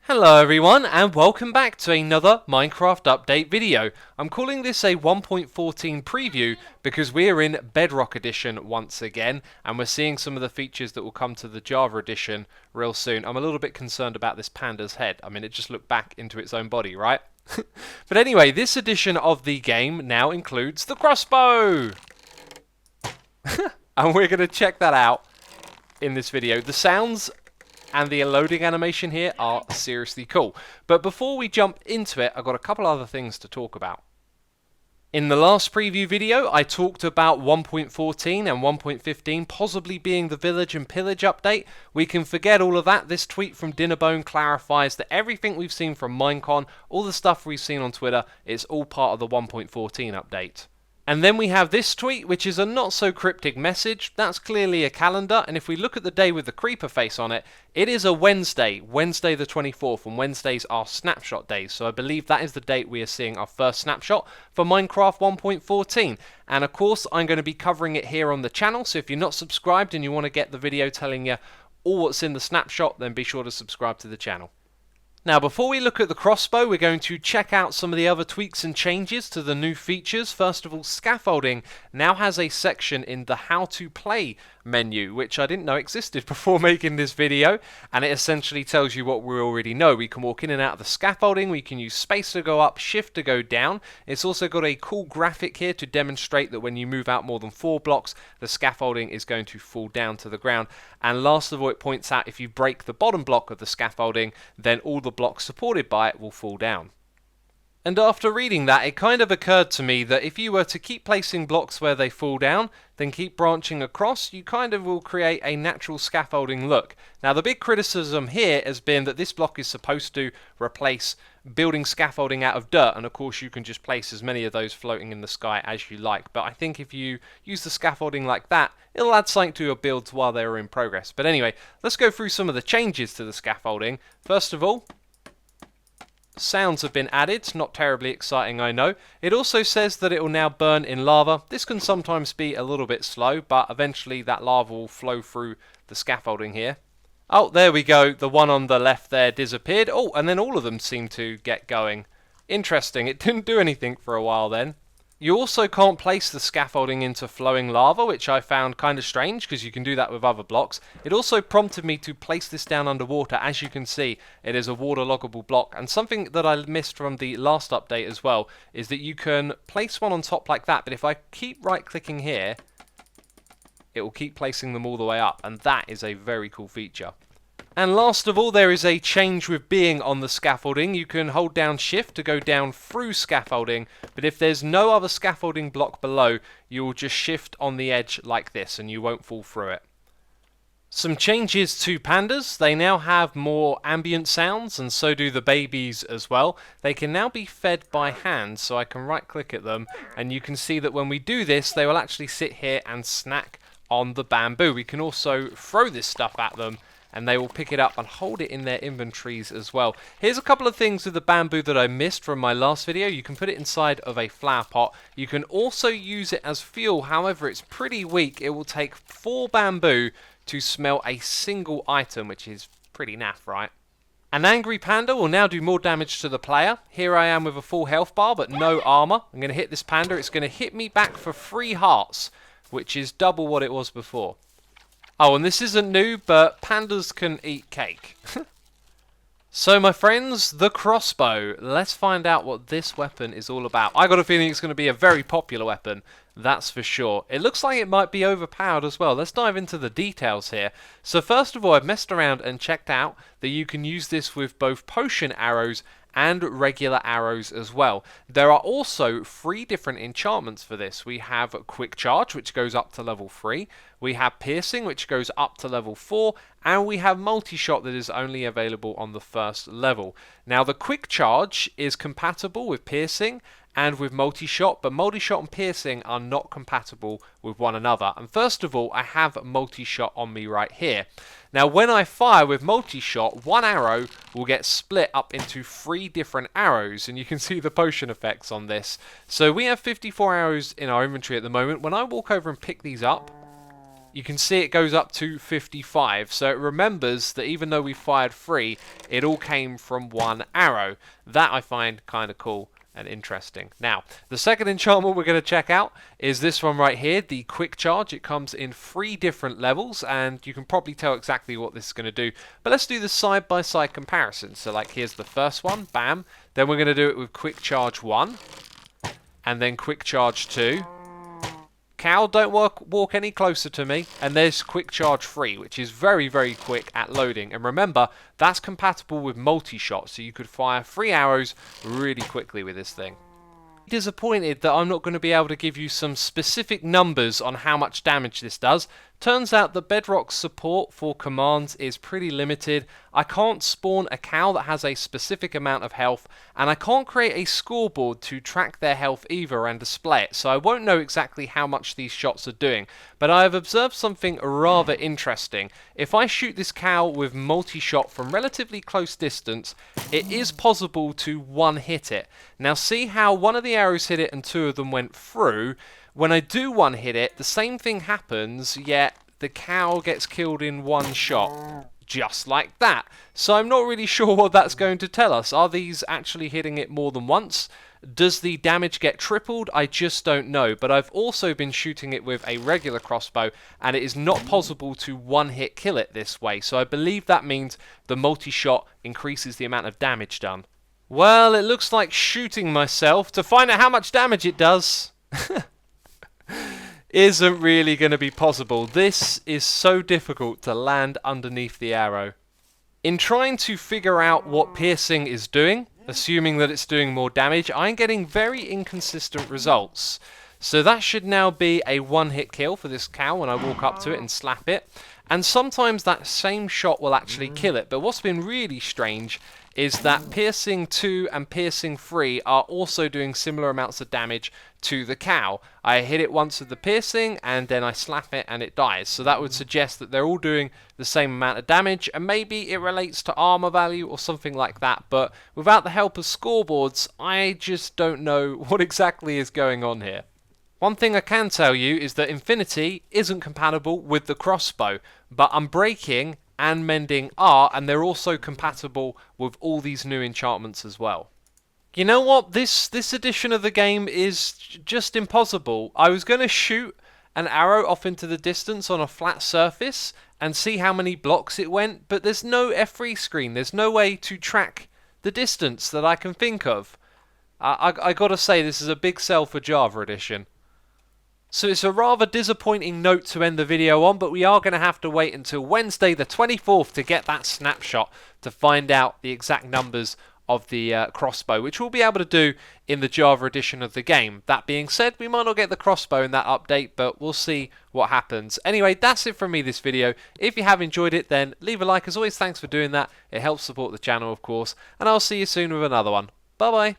Hello everyone and welcome back to another Minecraft update video. I'm calling this a 1.14 preview because we're in Bedrock edition once again and we're seeing some of the features that will come to the Java edition real soon. I'm a little bit concerned about this panda's head. I mean, it just looked back into its own body, right? But anyway, this edition of the game now includes the Crossbow! And we're going to check that out in this video. The sounds and the loading animation here are seriously cool. But before we jump into it, I've got a couple other things to talk about. In the last preview video, I talked about 1.14 and 1.15 possibly being the Village and Pillage update. We can forget all of that. This tweet from Dinnerbone clarifies that everything we've seen from Minecon, all the stuff we've seen on Twitter, it's all part of the 1.14 update. And then we have this tweet, which is a not so cryptic message. That's clearly a calendar, and if we look at the day with the creeper face on it, it is a Wednesday the 24th, and Wednesdays are snapshot days, so I believe that is the date we are seeing our first snapshot for Minecraft 1.14. And of course, I'm going to be covering it here on the channel, so if you're not subscribed and you want to get the video telling you all what's in the snapshot, then be sure to subscribe to the channel. Now, before we look at the Crossbow, we're going to check out some of the other tweaks and changes to the new features. First of all, Scaffolding now has a section in the How to Play menu, which I didn't know existed before making this video, and it essentially tells you what we already know. We can walk in and out of the scaffolding, we can use space to go up, shift to go down. It's also got a cool graphic here to demonstrate that when you move out more than 4 blocks, the scaffolding is going to fall down to the ground. And last of all, it points out if you break the bottom block of the scaffolding, then all the blocks supported by it will fall down. And after reading that, it kind of occurred to me that if you were to keep placing blocks where they fall down, then keep branching across, you kind of will create a natural scaffolding look. Now, the big criticism here has been that this block is supposed to replace building scaffolding out of dirt, and of course you can just place as many of those floating in the sky as you like. But I think if you use the scaffolding like that, it'll add something to your builds while they're in progress. But anyway, let's go through some of the changes to the scaffolding. First of all, sounds have been added, not terribly exciting, I know. It also says that it will now burn in lava. This can sometimes be a little bit slow, but eventually that lava will flow through the scaffolding here. Oh, there we go, the one on the left there disappeared. Oh, and then all of them seem to get going. Interesting, it didn't do anything for a while then. You also can't place the scaffolding into flowing lava, which I found kind of strange because you can do that with other blocks. It also prompted me to place this down underwater. As you can see, it is a waterloggable block, and something that I missed from the last update as well is that you can place one on top like that, but if I keep right clicking here, it will keep placing them all the way up, and that is a very cool feature. And last of all, there is a change with being on the scaffolding. You can hold down shift to go down through scaffolding, but if there's no other scaffolding block below, you will just shift on the edge like this and you won't fall through it. Some changes to pandas. They now have more ambient sounds, and so do the babies as well. They can now be fed by hand, so I can right click at them and you can see that when we do this, they will actually sit here and snack on the bamboo. We can also throw this stuff at them and they will pick it up and hold it in their inventories as well. Here's a couple of things with the bamboo that I missed from my last video. You can put it inside of a flower pot. You can also use it as fuel, however it's pretty weak. It will take 4 bamboo to smelt a single item, which is pretty naff, right? An angry panda will now do more damage to the player. Here I am with a full health bar but no armor. I'm going to hit this panda. It's going to hit me back for 3 hearts, which is double what it was before. Oh, and this isn't new, but pandas can eat cake. So, my friends, the Crossbow. Let's find out what this weapon is all about. I got a feeling it's going to be a very popular weapon, that's for sure. It looks like it might be overpowered as well. Let's dive into the details here. So, first of all, I've messed around and checked out that you can use this with both potion arrows and regular arrows as well. There are also 3 different enchantments for this. We have Quick Charge, which goes up to level 3. We have Piercing, which goes up to level 4. And we have Multishot that is only available on the first level. Now, the Quick Charge is compatible with Piercing and with Multishot, but Multishot and Piercing are not compatible with one another. And first of all, I have Multishot on me right here. Now, when I fire with Multishot, one arrow will get split up into 3 different arrows, and you can see the potion effects on this. So we have 54 arrows in our inventory at the moment. When I walk over and pick these up, you can see it goes up to 55. So it remembers that even though we fired 3, it all came from 1 arrow. That I find kind of cool and interesting. Now, the second enchantment we're going to check out is this one right here, the Quick Charge. It comes in 3 different levels, and you can probably tell exactly what this is going to do. But let's do the side-by-side comparison. So, like, here's the first one, bam. Then we're going to do it with Quick Charge 1, and then Quick Charge 2. Cow, don't walk any closer to me. And there's Quick Charge 3, which is very, very quick at loading. And remember, that's compatible with multi-shot, so you could fire 3 arrows really quickly with this thing. Disappointed that I'm not going to be able to give you some specific numbers on how much damage this does. Turns out that Bedrock's support for commands is pretty limited. I can't spawn a cow that has a specific amount of health, and I can't create a scoreboard to track their health either and display it, so I won't know exactly how much these shots are doing. But I have observed something rather interesting. If I shoot this cow with multi-shot from relatively close distance, it is possible to one-hit it. Now see how one of the arrows hit it and 2 of them went through? When I do one-hit it, the same thing happens, yet the cow gets killed in 1 shot. Just like that. So I'm not really sure what that's going to tell us. Are these actually hitting it more than once? Does the damage get tripled? I just don't know. But I've also been shooting it with a regular crossbow, and it is not possible to one-hit kill it this way. So I believe that means the multi-shot increases the amount of damage done. Well, it looks like shooting myself to find out how much damage it does isn't really going to be possible. This is so difficult to land underneath the arrow. In trying to figure out what piercing is doing, assuming that it's doing more damage, I'm getting very inconsistent results. So that should now be a one-hit kill for this cow when I walk up to it and slap it. And sometimes that same shot will actually kill it. But what's been really strange is that piercing 2 and piercing 3 are also doing similar amounts of damage to the cow. I hit it once with the piercing and then I slap it and it dies. So that would suggest that they're all doing the same amount of damage, and maybe it relates to armor value or something like that. But without the help of scoreboards, I just don't know what exactly is going on here. One thing I can tell you is that Infinity isn't compatible with the crossbow, but Unbreaking and Mending are, and they're also compatible with all these new enchantments as well. You know what? This edition of the game is just impossible. I was going to shoot an arrow off into the distance on a flat surface and see how many blocks it went, but there's no F3 screen. There's no way to track the distance that I can think of. I gotta say, this is a big sell for Java Edition. So it's a rather disappointing note to end the video on, but we are going to have to wait until Wednesday the 24th to get that snapshot to find out the exact numbers of the crossbow, which we'll be able to do in the Java edition of the game. That being said, we might not get the crossbow in that update, but we'll see what happens. Anyway, that's it from me this video. If you have enjoyed it, then leave a like. As always, thanks for doing that. It helps support the channel, of course, and I'll see you soon with another one. Bye-bye.